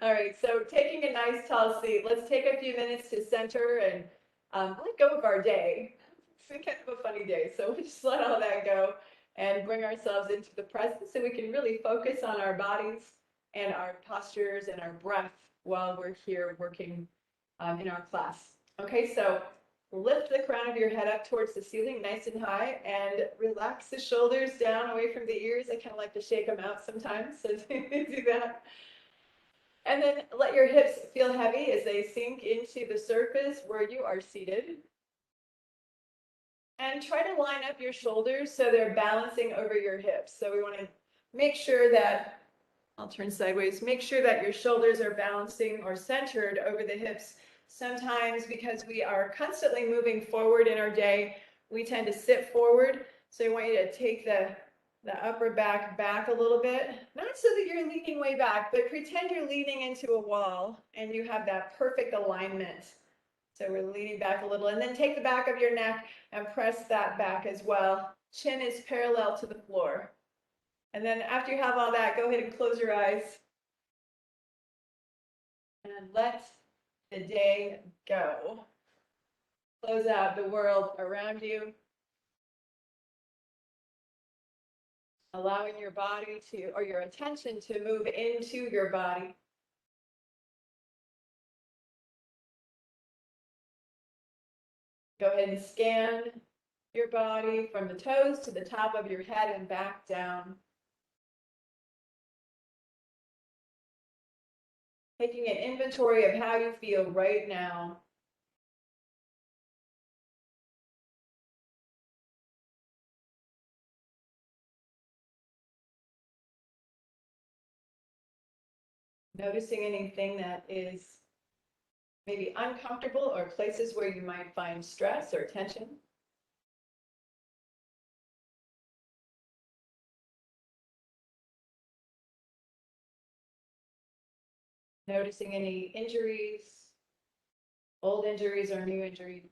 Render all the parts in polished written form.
All right, so taking a nice tall seat, let's take a few minutes to center and let go of our day. It's kind of a funny day, so we'll just let all that go and bring ourselves into the present so we can really focus on our bodies and our postures and our breath while we're here working in our class. Okay, so lift the crown of your head up towards the ceiling nice and high and relax the shoulders down away from the ears. I kind of like to shake them out sometimes, so do that. And then let your hips feel heavy as they sink into the surface where you are seated. And try to line up your shoulders so they're balancing over your hips. So we want to make sure that, I'll turn sideways, make sure that your shoulders are balancing or centered over the hips. Sometimes because we are constantly moving forward in our day, we tend to sit forward. So I want you to take the upper back a little bit, not so that you're leaning way back, but pretend you're leaning into a wall and you have that perfect alignment. So we're leaning back a little, and then take the back of your neck and press that back as well. Chin is parallel to the floor. And then after you have all that, go ahead and close your eyes and let the day go. Close out the world around you. Allowing your body to, or your attention to move into your body. Go ahead and scan your body from the toes to the top of your head and back down. Taking an inventory of how you feel right now. Noticing anything that is maybe uncomfortable or places where you might find stress or tension. Noticing any injuries, old injuries or new injuries.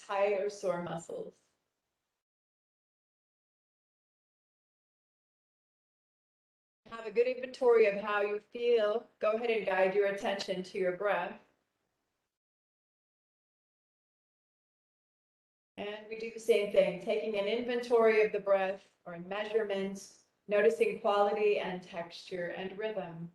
Tight or sore muscles. Have a good inventory of how you feel. Go ahead and guide your attention to your breath. And we do the same thing, taking an inventory of the breath or measurements, noticing quality and texture and rhythm.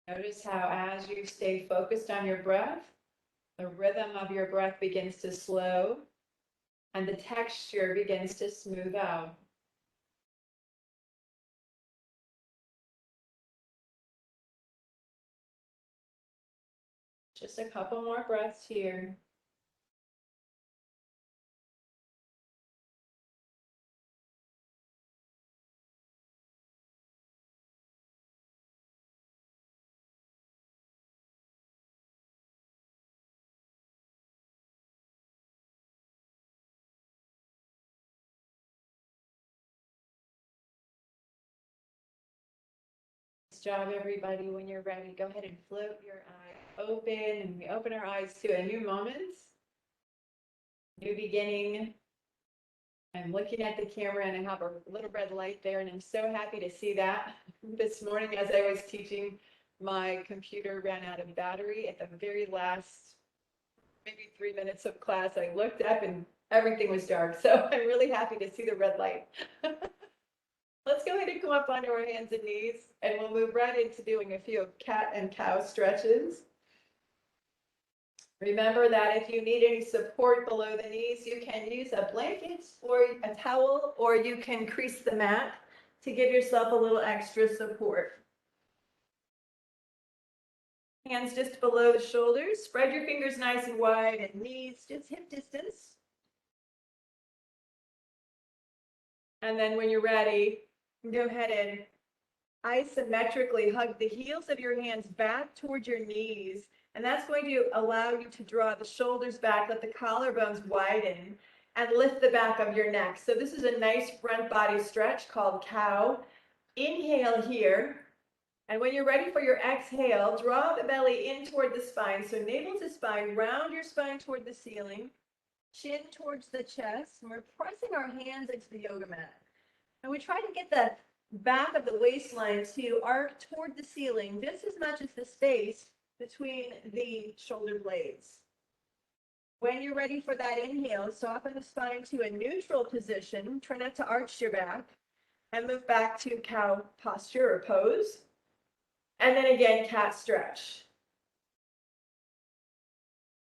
Notice how as you stay focused on your breath, the rhythm of your breath begins to slow and the texture begins to smooth out. Just a couple more breaths here. Nice job, everybody. When you're ready, go ahead and float your eye open, and we open our eyes to a new moment, new beginning. I'm looking at the camera and I have a little red light there, and I'm so happy to see that. This morning as I was teaching, my computer ran out of battery at the very last, maybe 3 minutes of class. I looked up and everything was dark. So I'm really happy to see the red light. Let's go ahead and come up onto our hands and knees, and we'll move right into doing a few cat and cow stretches. Remember that if you need any support below the knees, you can use a blanket or a towel, or you can crease the mat to give yourself a little extra support. Hands just below the shoulders. Spread your fingers nice and wide, and knees just hip distance. And then when you're ready, go ahead and isometrically hug the heels of your hands back toward your knees. And that's going to allow you to draw the shoulders back, let the collarbones widen, and lift the back of your neck. So this is a nice front body stretch called cow. inhale here. And when you're ready for your exhale, draw the belly in toward the spine. So navel to spine, round your spine toward the ceiling, chin towards the chest. And we're pressing our hands into the yoga mat. And we try to get the back of the waistline to arc toward the ceiling just as much as the space between the shoulder blades. When you're ready for that inhale, soften the spine to a neutral position. Try not to arch your back and move back to cow posture or pose. And then again, cat stretch.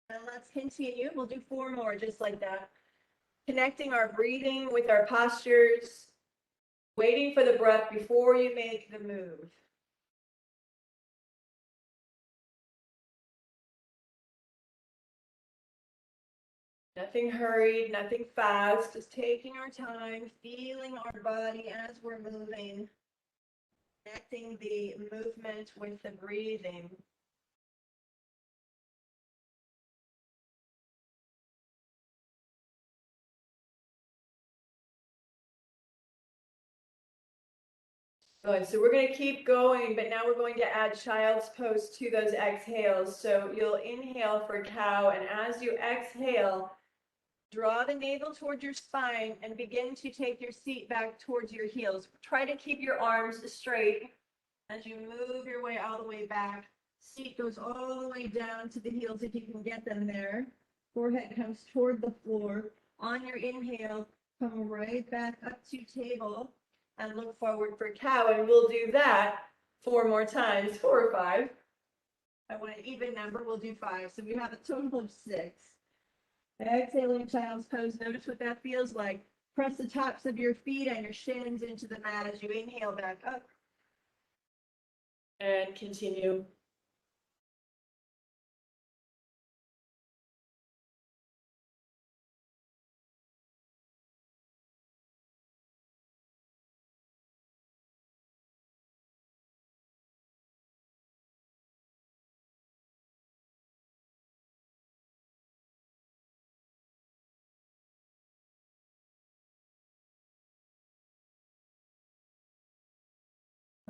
And let's continue. We'll do 4 more just like that. Connecting our breathing with our postures, waiting for the breath before you make the move. Nothing hurried, nothing fast, just taking our time, feeling our body as we're moving, connecting the movement with the breathing. Good, so we're going to keep going, but now we're going to add child's pose to those exhales. So you'll inhale for cow, and as you exhale, draw the navel towards your spine and begin to take your seat back towards your heels. Try to keep your arms straight as you move your way all the way back. Seat goes all the way down to the heels if you can get them there. Forehead comes toward the floor. On your inhale, come right back up to table and look forward for cow. And we'll do that 4 more times, 4 or 5. I want an even number, we'll do 5. So we have a total of 6. Exhaling child's pose. Notice what that feels like. Press the tops of your feet and your shins into the mat as you inhale back up. And continue.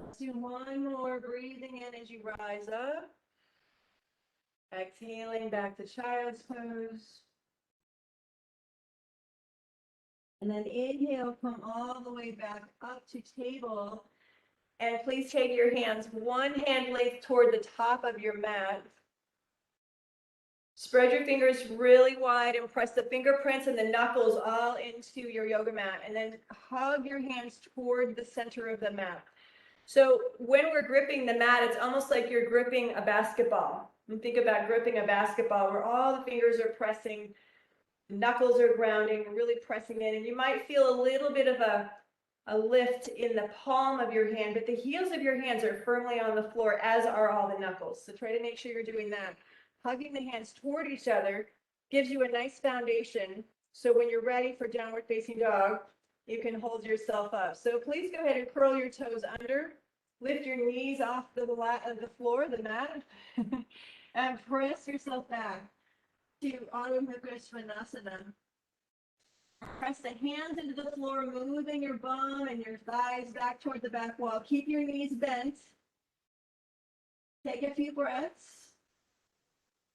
Let's do 1 more, breathing in as you rise up. Exhaling back to child's pose. And then inhale, come all the way back up to table. And please take your hands 1 hand length toward the top of your mat. Spread your fingers really wide and press the fingerprints and the knuckles all into your yoga mat. And then hug your hands toward the center of the mat. So when we're gripping the mat, it's almost like you're gripping a basketball. And think about gripping a basketball where all the fingers are pressing, knuckles are grounding, really pressing in. And you might feel a little bit of a lift in the palm of your hand, but the heels of your hands are firmly on the floor, as are all the knuckles. So try to make sure you're doing that. Hugging the hands toward each other gives you a nice foundation. So when you're ready for downward facing dog, you can hold yourself up. So please go ahead and curl your toes under, lift your knees off the floor, the mat, and press yourself back to Adho Mukha Svanasana. Press the hands into the floor, moving your bum and your thighs back toward the back wall. Keep your knees bent. Take a few breaths.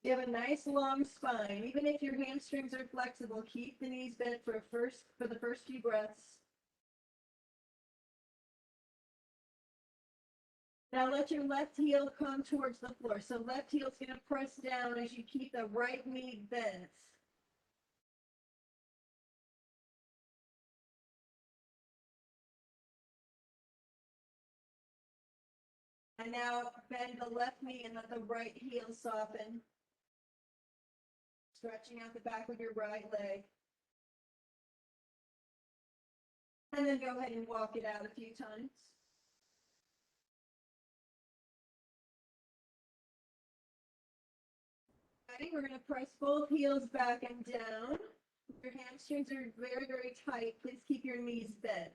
You have a nice long spine. Even if your hamstrings are flexible, keep the knees bent for the first few breaths. Now let your left heel come towards the floor. So left heel is going to press down as you keep the right knee bent. And now bend the left knee and let the right heel soften. Stretching out the back of your right leg. And then go ahead and walk it out a few times. Ready? We're going to press both heels back and down. Your hamstrings are very, very tight. Please keep your knees bent.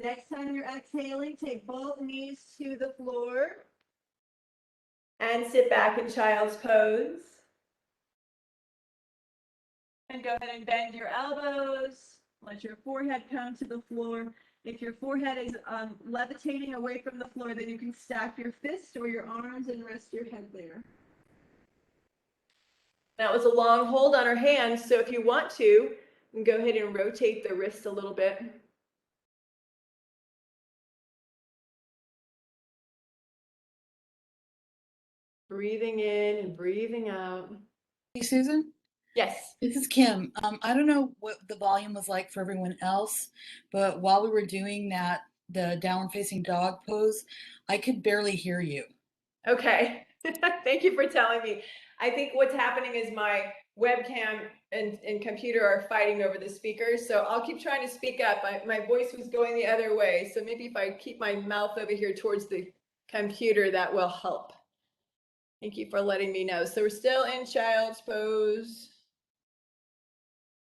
Next time you're exhaling, take both knees to the floor and sit back in child's pose. And go ahead and bend your elbows. Let your forehead come to the floor. If your forehead is levitating away from the floor, then you can stack your fists or your arms and rest your head there. That was a long hold on our hands, so if you want to, you can go ahead and rotate the wrist a little bit. Breathing in and breathing out. Hey, Susan, Yes. this is Kim. I don't know what the volume was like for everyone else, but while we were doing the downward facing dog pose, I could barely hear you. Okay. Thank you for telling me. I think what's happening is my webcam and computer are fighting over the speakers. So I'll keep trying to speak up. My voice was going the other way. So maybe if I keep my mouth over here towards the computer, that will help. Thank you for letting me know. So we're still in child's pose.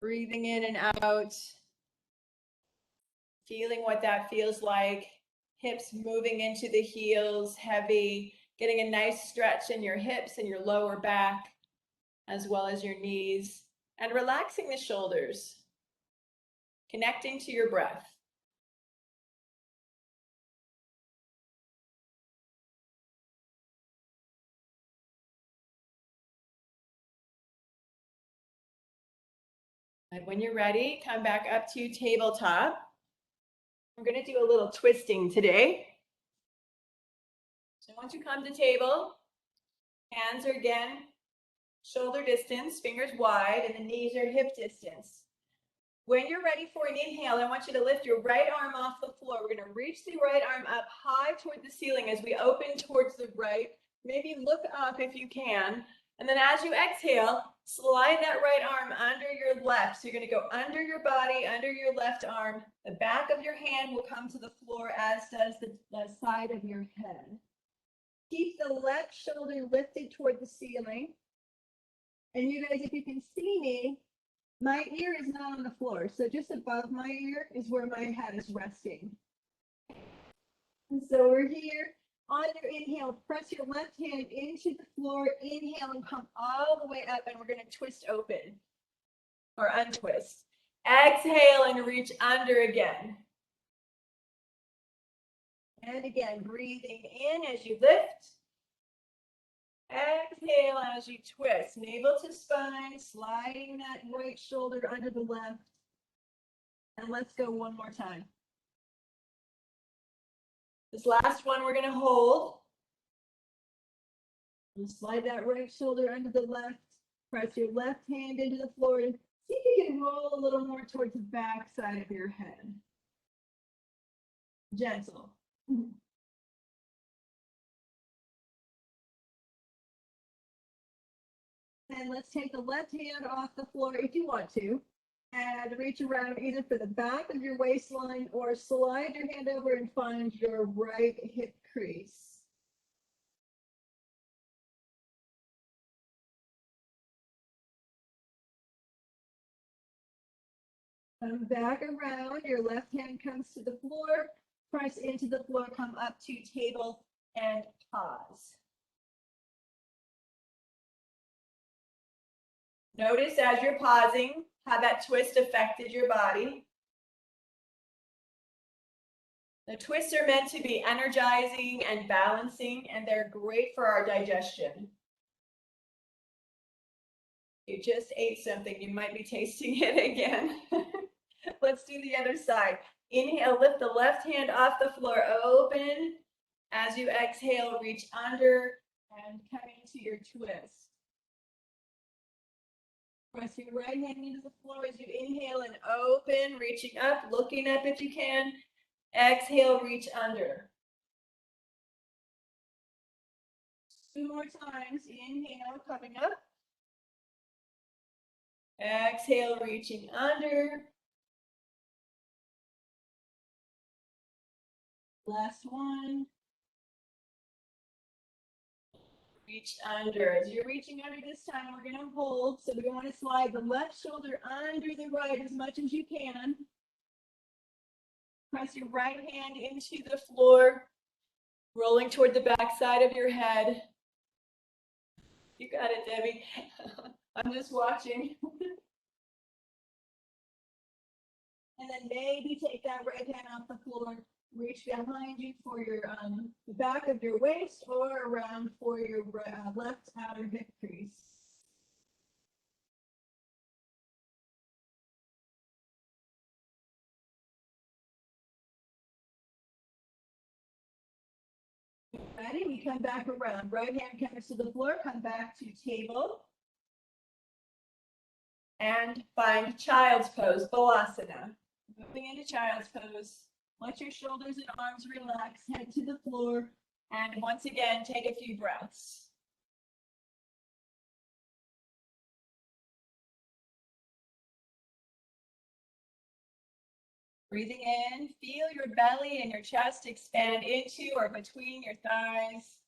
Breathing in and out. Feeling what that feels like. Hips moving into the heels, heavy. Getting a nice stretch in your hips and your lower back, as well as your knees. And relaxing the shoulders. Connecting to your breath. And when you're ready, come back up to tabletop. We're going to do a little twisting today. So once you come to table, hands are again shoulder distance, fingers wide, and the knees are hip distance. When you're ready for an inhale, I want you to lift your right arm off the floor. We're going to reach the right arm up high toward the ceiling as we open towards the right. Maybe look up if you can. And then as you exhale, slide that right arm under your left. So you're going to go under your body, under your left arm. The back of your hand will come to the floor, as does the side of your head. Keep the left shoulder lifted toward the ceiling. And you guys, if you can see me, my ear is not on the floor. So just above my ear is where my head is resting. And so we're here. On your inhale, press your left hand into the floor. Inhale and come all the way up, and we're going to twist open or untwist. Exhale and reach under again. And again, breathing in as you lift. Exhale as you twist. Navel to spine, sliding that right shoulder under the left. And let's go one more time. This last one we're going to hold. And slide that right shoulder under the left. Press your left hand into the floor and see if you can roll a little more towards the back side of your head. Gentle. And let's take the left hand off the floor if you want to. And reach around either for the back of your waistline or slide your hand over and find your right hip crease. Come back around, your left hand comes to the floor, press into the floor, come up to table and pause. Notice as you're pausing how that twist affected your body. The twists are meant to be energizing and balancing, and they're great for our digestion. You just ate something, you might be tasting it again. Let's do the other side. Inhale, lift the left hand off the floor, open. As you exhale, reach under and come into your twist. Press your right hand into the floor as you inhale and open, reaching up, looking up if you can. Exhale, reach under. 2 more times. Inhale, coming up. Exhale, reaching under. Last one. Reach under. As you're reaching under this time, we're going to hold. So we want to slide the left shoulder under the right as much as you can. Press your right hand into the floor, rolling toward the back side of your head. You got it, Debbie. I'm just watching. then maybe take that right hand off the floor, reach behind you for your the back of your waist or around for your left outer hip crease. Ready? We come back around. Right hand comes to the floor, come back to table. And find child's pose, Balasana. Moving into child's pose. Let your shoulders and arms relax, head to the floor, and once again, take a few breaths. Breathing in, feel your belly and your chest expand into or between your thighs.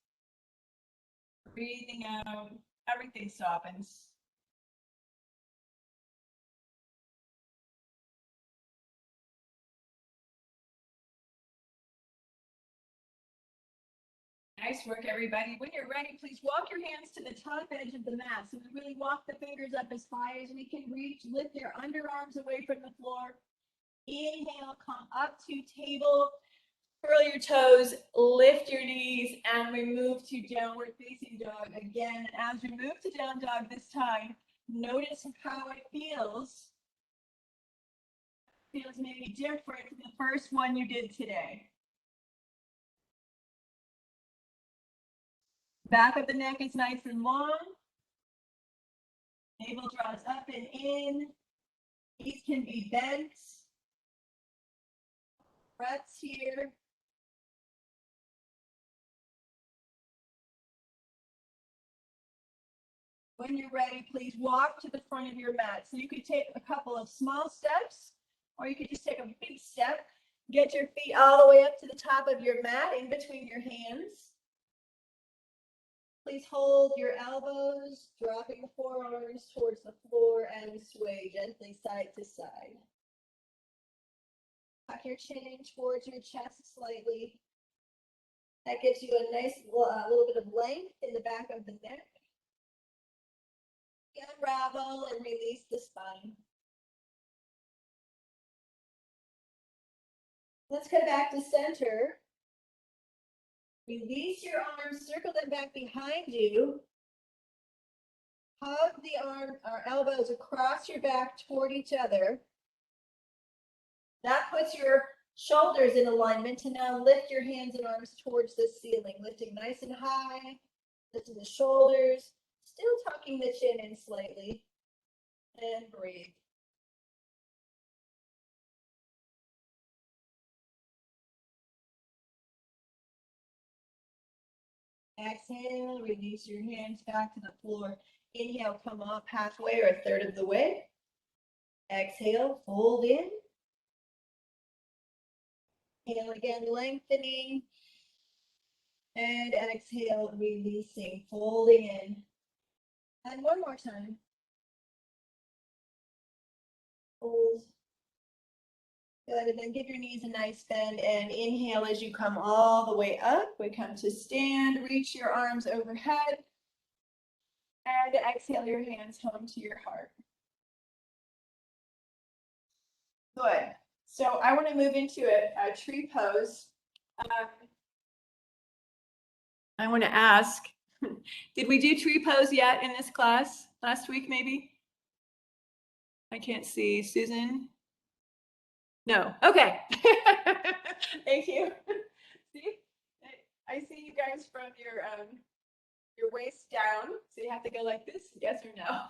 Breathing out, everything softens. Nice work, everybody. When you're ready, please walk your hands to the top edge of the mat. So we really walk the fingers up as high as we can reach. Lift your underarms away from the floor. Inhale, come up to table. Curl your toes, lift your knees, and we move to downward facing dog. Again, as we move to down dog this time, notice how it feels. It feels maybe different from the first one you did today. Back of the neck is nice and long. Navel draws up and in. Knees can be bent. Breaths here. When you're ready, please walk to the front of your mat. So you could take a couple of small steps, or you could just take a big step. Get your feet all the way up to the top of your mat in between your hands. Please hold your elbows, dropping the forearms towards the floor and sway gently side to side. Tuck your chin in towards your chest slightly. That gives you a nice little bit of length in the back of the neck. Unravel and release the spine. Let's come back to center. Release your arms, circle them back behind you. Hug the elbows across your back toward each other. That puts your shoulders in alignment to now lift your hands and arms towards the ceiling, lifting nice and high, lifting the shoulders, still tucking the chin in slightly, and breathe. Exhale, release your hands back to the floor. Inhale, come up halfway or a third of the way. Exhale, fold in. Inhale again, lengthening. And exhale, releasing, folding in. And one more time. Hold. Good, and then give your knees a nice bend and inhale as you come all the way up. We come to stand, reach your arms overhead. And exhale your hands home to your heart. Good. So I want to move into a tree pose. I want to ask, did we do tree pose yet in this class? Last week, maybe? I can't see. Susan? No. Okay. Thank you. See? I see you guys from your waist down. So you have to go like this, yes or no?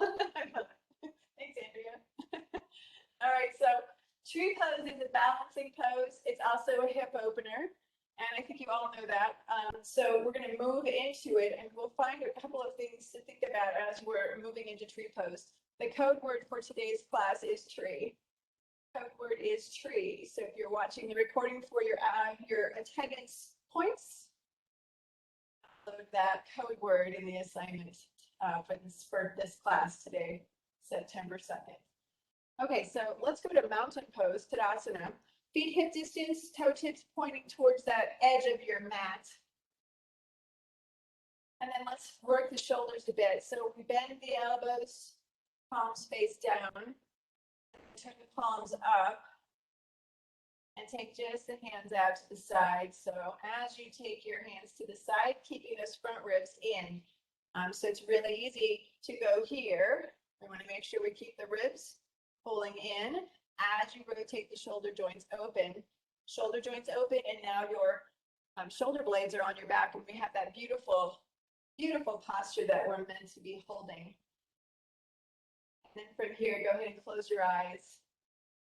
Thanks, Andrea. All right, so tree pose is a balancing pose. It's also a hip opener. And I think you all know that. So we're going to move into it and we'll find a couple of things to think about as we're moving into tree pose. The code word for today's class is tree. Code word is tree. So if you're watching the recording for your attendance points, load that code word in the assignment for this class today, September 2nd. Okay, so let's go to mountain pose, Tadasana. Feet hip distance, toe tips pointing towards that edge of your mat. And then let's work the shoulders a bit. So we bend the elbows, palms face down, turn the palms up. And take just the hands out to the side. So as you take your hands to the side, keeping those front ribs in. So it's really easy to go here. We want to make sure we keep the ribs pulling in as you rotate the shoulder joints open. Shoulder joints open, and now your shoulder blades are on your back, and we have that beautiful, beautiful posture that we're meant to be holding. And then from here, go ahead and close your eyes.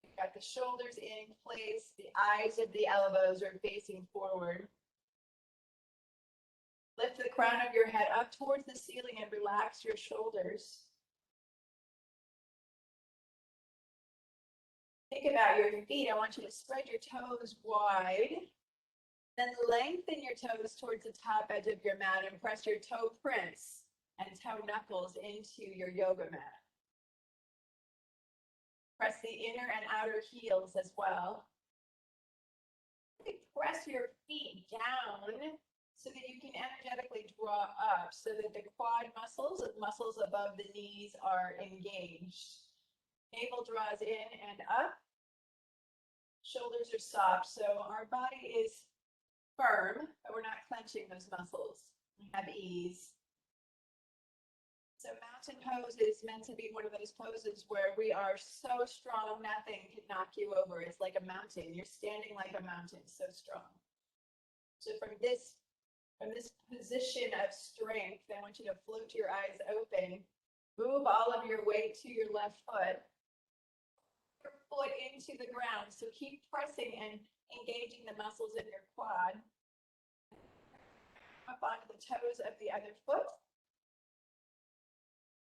You've got the shoulders in place, the eyes of the elbows are facing forward. Lift the crown of your head up towards the ceiling and relax your shoulders. Think about your feet. I want you to spread your toes wide. Then lengthen your toes towards the top edge of your mat and press your toe prints and toe knuckles into your yoga mat. Press the inner and outer heels as well. Press your feet down so that you can energetically draw up so that the quad muscles and muscles above the knees are engaged. Navel draws in and up. Shoulders are soft, so our body is firm, but we're not clenching those muscles. We have ease. So mountain pose is meant to be one of those poses where we are so strong, nothing can knock you over. It's like a mountain. You're standing like a mountain, so strong. So from this position of strength, I want you to float your eyes open. Move all of your weight to your left foot. Your foot into the ground. So keep pressing and engaging the muscles in your quad. Up onto the toes of the other foot.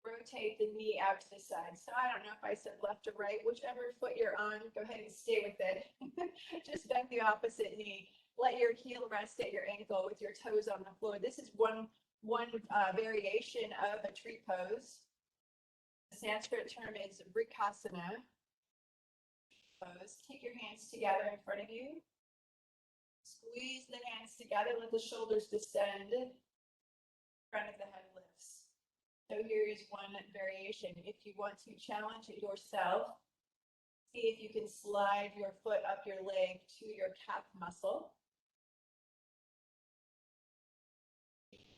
Rotate the knee out to the side. So I don't know if I said left or right, whichever foot you're on, go ahead and stay with it. Just bend the opposite knee. Let your heel rest at your ankle with your toes on the floor. This is one variation of a tree pose. The Sanskrit term is Vrikasana pose. Take your hands together in front of you. Squeeze the hands together. Let the shoulders descend. Front of the head lifts. So here is one variation. If you want to challenge it yourself, see if you can slide your foot up your leg to your calf muscle.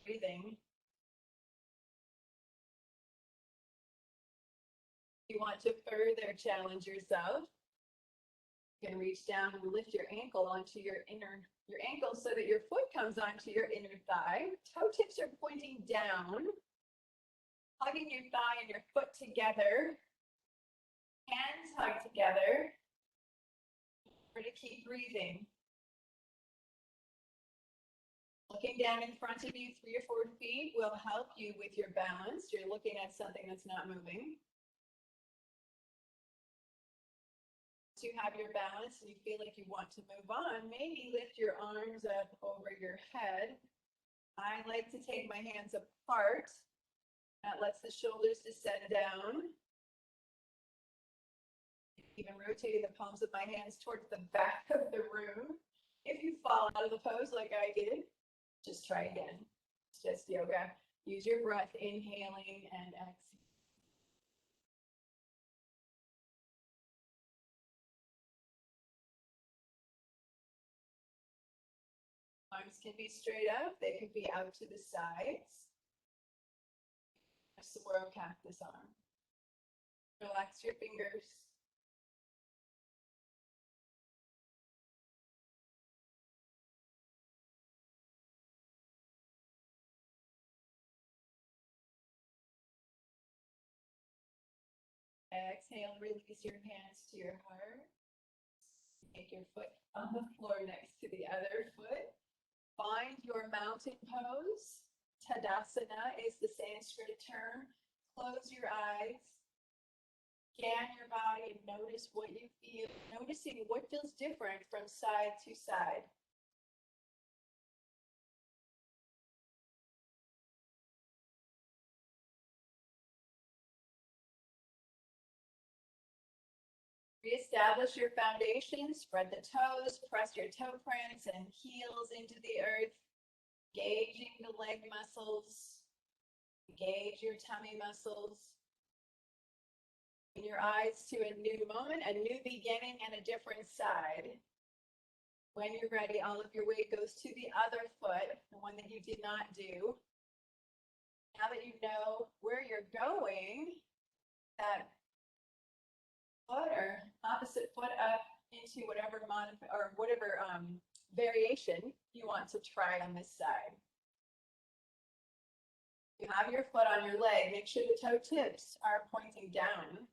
Breathing. If you want to further challenge yourself, you can reach down and lift your ankle onto your ankle so that your foot comes onto your inner thigh. Toe tips are pointing down. Hugging your thigh and your foot together. Hands hug together. We're going to keep breathing. Looking down in front of you, 3 or 4 feet will help you with your balance. You're looking at something that's not moving. Once you have your balance and you feel like you want to move on, maybe lift your arms up over your head. I like to take my hands apart. That lets the shoulders descend down. Even rotating the palms of my hands towards the back of the room. If you fall out of the pose like I did, just try again. It's just yoga. Use your breath, inhaling and exhaling. Arms can be straight up. They can be out to the sides. Saguaro cactus arm. Relax your fingers. Exhale, release your hands to your heart. Take your foot on the floor next to the other foot. Find your mountain pose. Tadasana is the Sanskrit term. Close your eyes. Scan your body and notice what you feel. Noticing what feels different from side to side. Reestablish your foundation. Spread the toes. Press your toe prints and heels into the earth. Engaging the leg muscles. Engage your tummy muscles. Open your eyes to a new moment, a new beginning, and a different side. When you're ready, all of your weight goes to the other foot, the one that you did not do. Now that you know where you're going, that foot or opposite foot up into whatever variation you want to try on this side. You have your foot on your leg, make sure the toe tips are pointing down.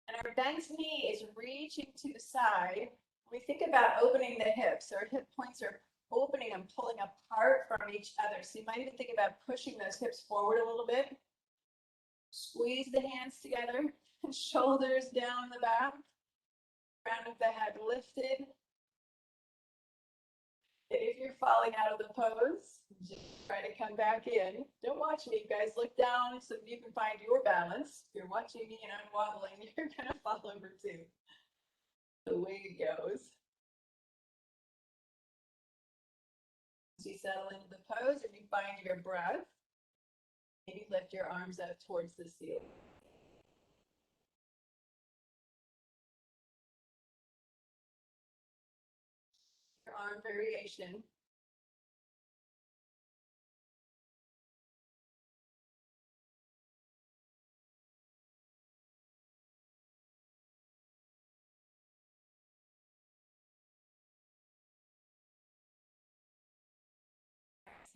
And our bent knee is reaching to the side. We think about opening the hips. Our hip points are opening and pulling apart from each other. So you might even think about pushing those hips forward a little bit. Squeeze the hands together, shoulders down the back, crown of the head lifted. If you're falling out of the pose, just try to come back in. Don't watch me, guys. Look down so you can find your balance. If you're watching me and I'm wobbling, you're going to fall over too. The way it goes. As you settle into the pose and you find your breath, maybe lift your arms up towards the ceiling. Your arm variation.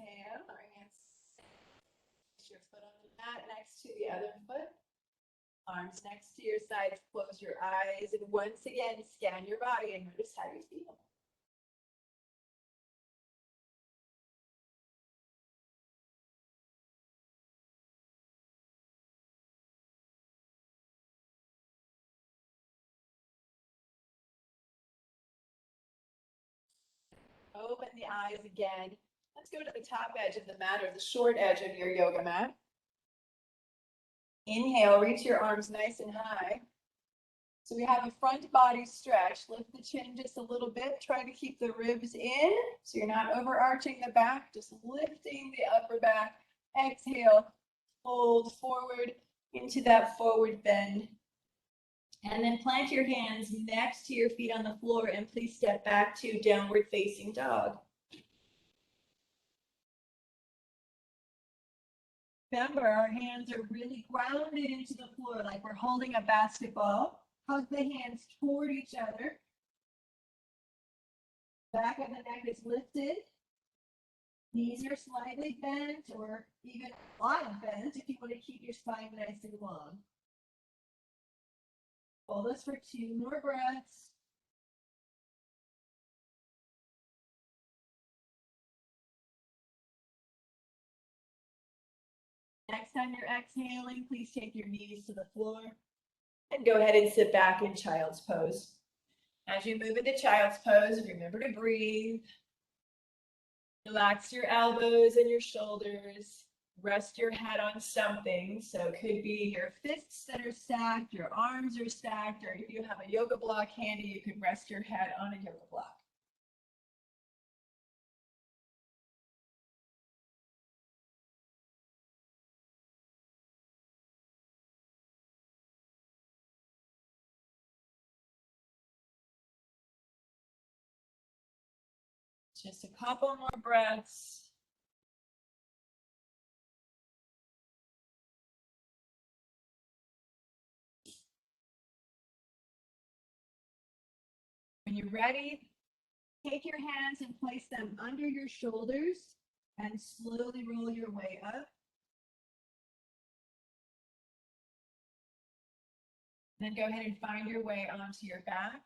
Exhale, our hands. Place your foot on the mat next to the other foot. Arms next to your sides, close your eyes, and once again, scan your body and notice how you feel. Open the eyes again. Let's go to the top edge of the mat or the short edge of your yoga mat. Inhale, reach your arms nice and high. So we have a front body stretch. Lift the chin just a little bit. Try to keep the ribs in so you're not overarching the back, just lifting the upper back. Exhale, fold forward into that forward bend. And then plant your hands next to your feet on the floor and please step back to downward facing dog. Remember, our hands are really grounded into the floor like we're holding a basketball. Hug the hands toward each other. Back of the neck is lifted. Knees are slightly bent or even a lot bent if you want to keep your spine nice and long. Hold this for 2 more breaths. Next time you're exhaling, please take your knees to the floor and go ahead and sit back in child's pose. As you move into child's pose, remember to breathe. Relax your elbows and your shoulders. Rest your head on something. So it could be your fists that are stacked, your arms are stacked, or if you have a yoga block handy, you can rest your head on a yoga block. Just a couple more breaths. When you're ready, take your hands and place them under your shoulders and slowly roll your way up. Then go ahead and find your way onto your back.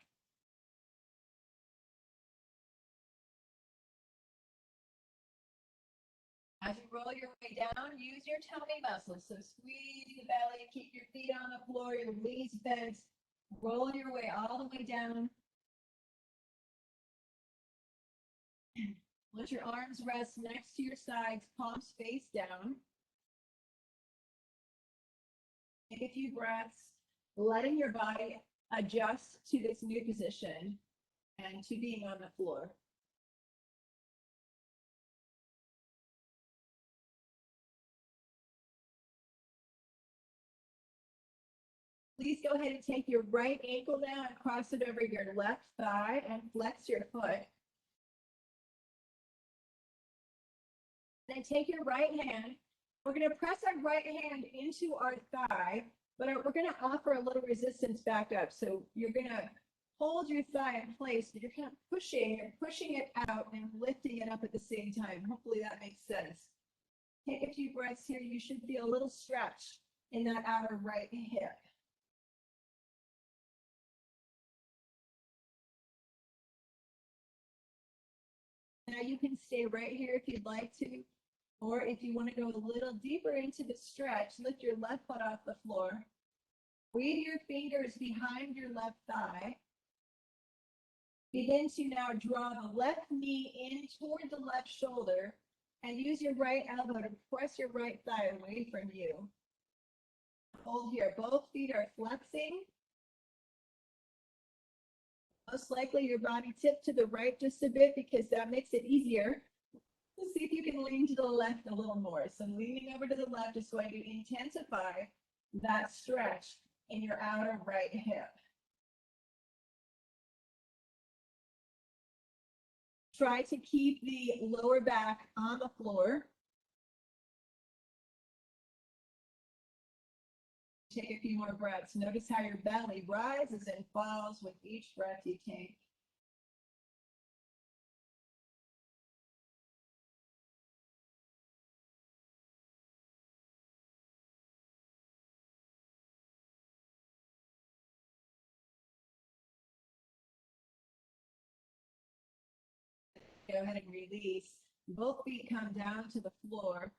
As you roll your way down, use your tummy muscles. So squeeze the belly, keep your feet on the floor, your knees bent. Roll your way all the way down. Let your arms rest next to your sides, palms face down. Take a few breaths, letting your body adjust to this new position and to being on the floor. Please go ahead and take your right ankle now and cross it over your left thigh and flex your foot. Then take your right hand. We're going to press our right hand into our thigh, but we're going to offer a little resistance back up. So you're going to hold your thigh in place, but you're kind of pushing it out and lifting it up at the same time. Hopefully that makes sense. Take a few breaths here. You should feel a little stretch in that outer right hip. Now you can stay right here if you'd like to, or if you want to go a little deeper into the stretch, lift your left foot off the floor. Weave your fingers behind your left thigh. Begin to now draw the left knee in toward the left shoulder and use your right elbow to press your right thigh away from you. Hold here. Both feet are flexing. Most likely your body tipped to the right just a bit because that makes it easier. Let's see if you can lean to the left a little more. So leaning over to the left is going to intensify that stretch in your outer right hip. Try to keep the lower back on the floor. Take a few more breaths. Notice how your belly rises and falls with each breath you take. Go ahead and release. Both feet come down to the floor.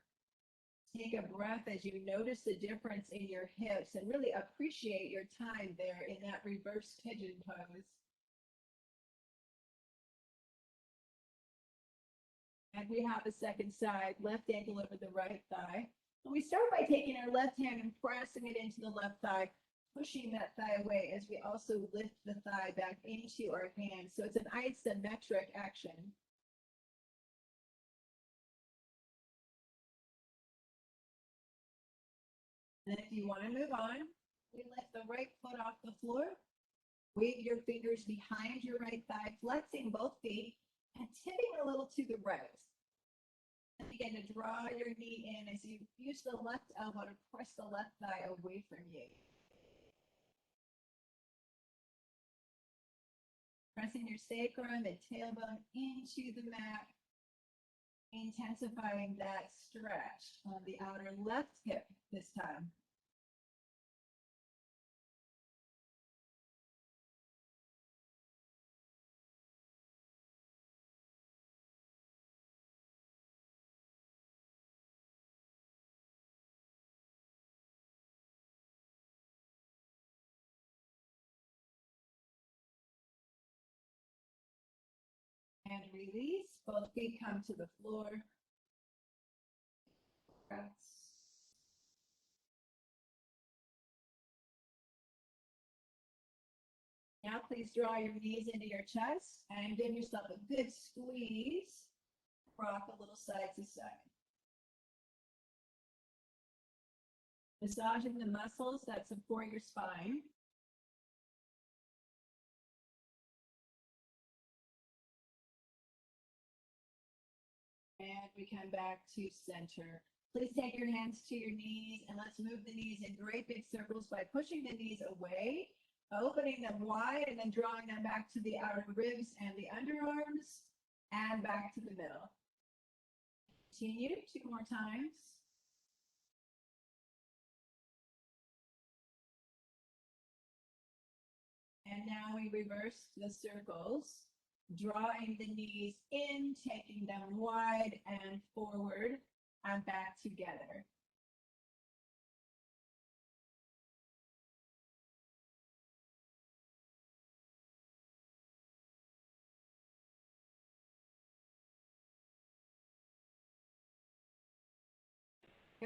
Take a breath as you notice the difference in your hips and really appreciate your time there in that reverse pigeon pose. And we have the second side, left ankle over the right thigh. And we start by taking our left hand and pressing it into the left thigh, pushing that thigh away as we also lift the thigh back into our hand. So it's an isometric action. And if you want to move on, we lift the right foot off the floor. Wave your fingers behind your right thigh, flexing both feet and tipping a little to the right. And begin to draw your knee in as you use the left elbow to press the left thigh away from you. Pressing your sacrum and tailbone into the mat, intensifying that stretch on the outer left hip this time. And release. Both feet come to the floor. Breaths. Now please draw your knees into your chest and give yourself a good squeeze. Rock a little side to side. Massaging the muscles that support your spine. And we come back to center. Please take your hands to your knees and let's move the knees in great big circles by pushing the knees away, opening them wide, and then drawing them back to the outer ribs and the underarms, and back to the middle. Continue 2 more times. And now we reverse the circles, drawing the knees in, taking them wide and forward, and back together.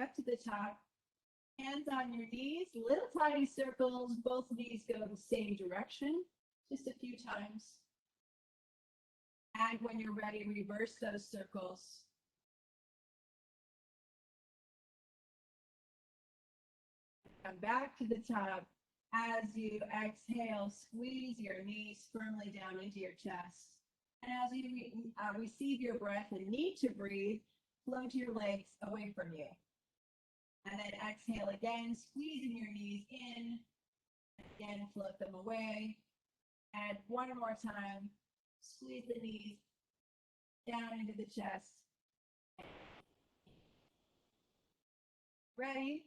Up to the top, hands on your knees, little tiny circles, both knees go the same direction, just a few times. And when you're ready, reverse those circles. Come back to the top, As you exhale, squeeze your knees firmly down into your chest. And as you receive your breath and need to breathe, float your legs away from you. And then exhale again, squeezing your knees in. Again, float them away. And one more time, squeeze the knees down into the chest. Ready?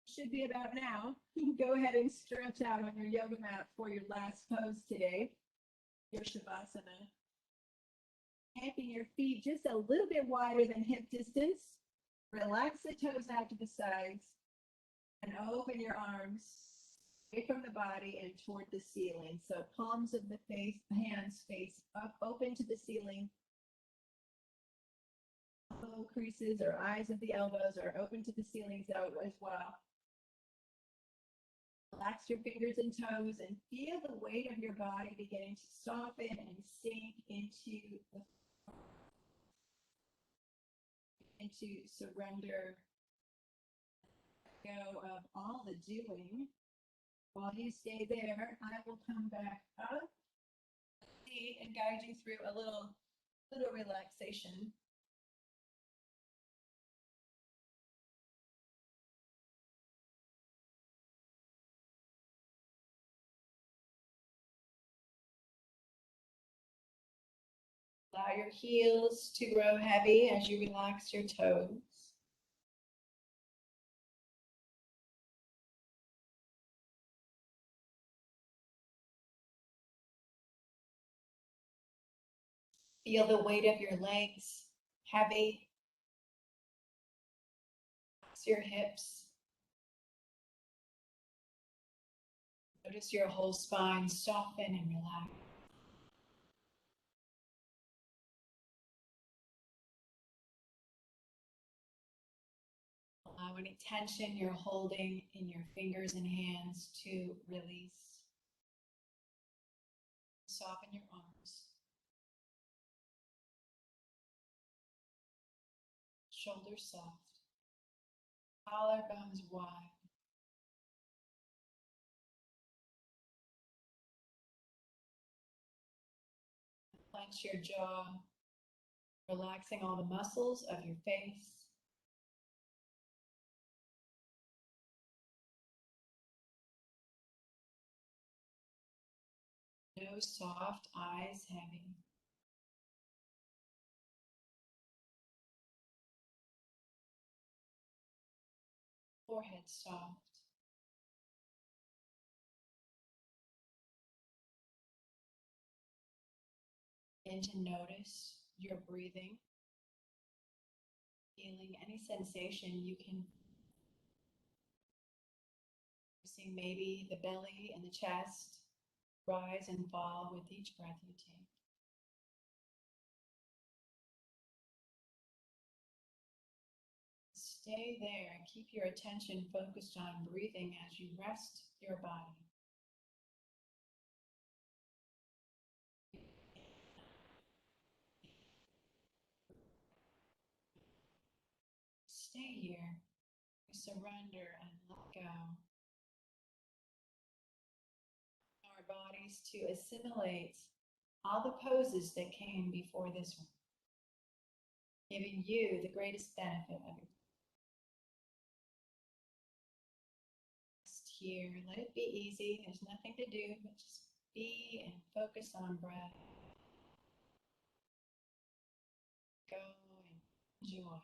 Should be about now. Go ahead and stretch out on your yoga mat for your last pose today, your Shavasana. Taking your feet just a little bit wider than hip distance. Relax the toes out to the sides and open your arms away from the body and toward the ceiling. So palms of the hands face up, open to the ceiling. Elbow creases or eyes of the elbows are open to the ceilings out as well. Relax your fingers and toes and feel the weight of your body beginning to soften and sink into surrender. Go of all the doing. While you stay there, I will come back up and guide you through a little relaxation. Allow your heels to grow heavy as you relax your toes. Feel the weight of your legs heavy. Relax your hips. Notice your whole spine soften and relax. Allow any tension you're holding in your fingers and hands to release. Soften your arms. Shoulders soft. Collarbones wide. Clench your jaw, relaxing all the muscles of your face. Nose soft, eyes heavy. Forehead soft. Begin to notice your breathing, feeling any sensation you can. Noticing maybe the belly and the chest rise and fall with each breath you take. Stay there and keep your attention focused on breathing as you rest your body. Stay here, surrender and let go. Our bodies to assimilate all the poses that came before this one, giving you the greatest benefit of it. Just here, let it be easy. There's nothing to do but just be and focus on breath. Go and enjoy.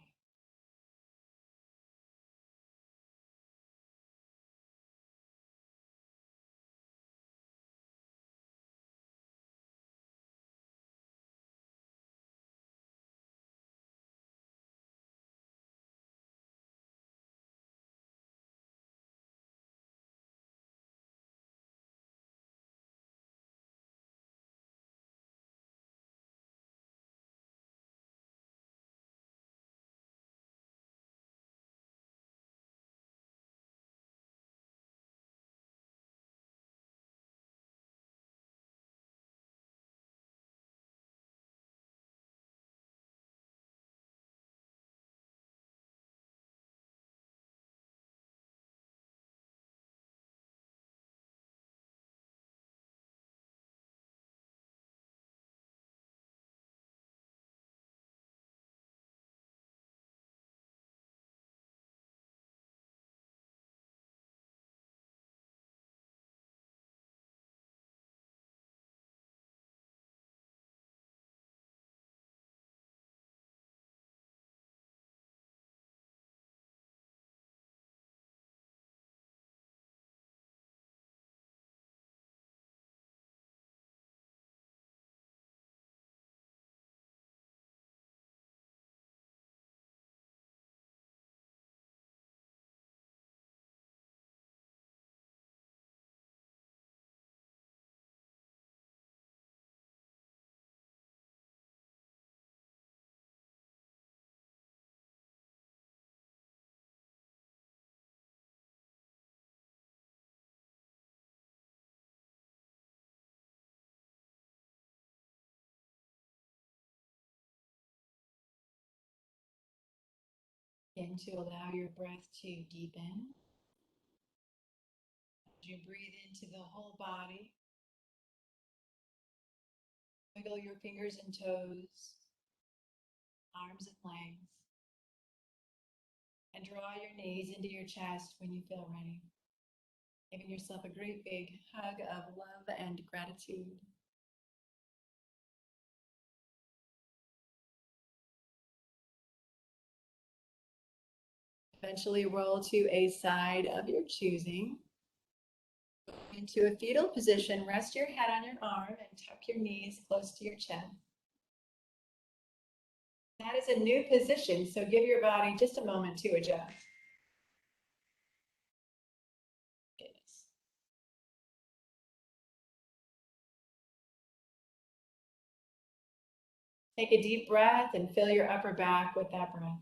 begin to allow your breath to deepen. As you breathe into the whole body, wiggle your fingers and toes, arms and legs, and draw your knees into your chest when you feel ready. Giving yourself a great big hug of love and gratitude. Eventually roll to a side of your choosing. Into a fetal position, rest your head on your arm and tuck your knees close to your chest. That is a new position, so give your body just a moment to adjust. Goodness. Take a deep breath and fill your upper back with that breath.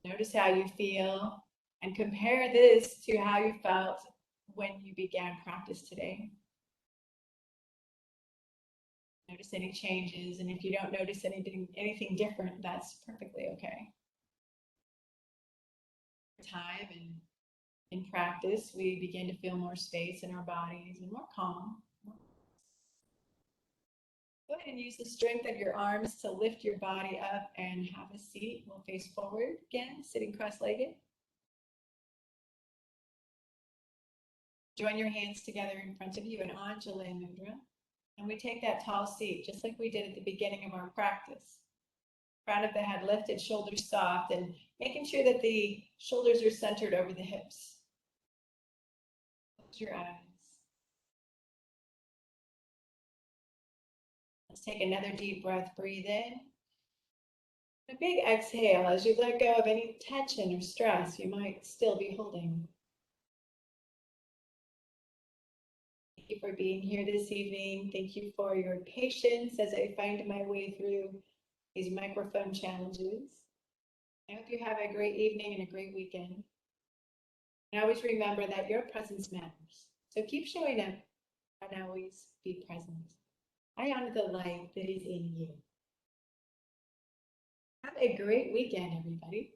Notice how you feel and compare this to how you felt when you began practice today. Notice any changes, and if you don't notice anything different, that's perfectly okay. Time and in practice, we begin to feel more space in our bodies and more calm. Go ahead and use the strength of your arms to lift your body up and have a seat. We'll face forward again, sitting cross-legged. Join your hands together in front of you in Anjali Mudra. And we take that tall seat, just like we did at the beginning of our practice. Crown of the head lifted, shoulders soft, and making sure that the shoulders are centered over the hips. Close your eyes. Let's take another deep breath. Breathe in. A big exhale as you let go of any tension or stress you might still be holding. Thank you for being here this evening. Thank you for your patience as I find my way through these microphone challenges. I hope you have a great evening and a great weekend. And always remember that your presence matters. So keep showing up and always be present. I honor the light that is in you. Have a great weekend, everybody.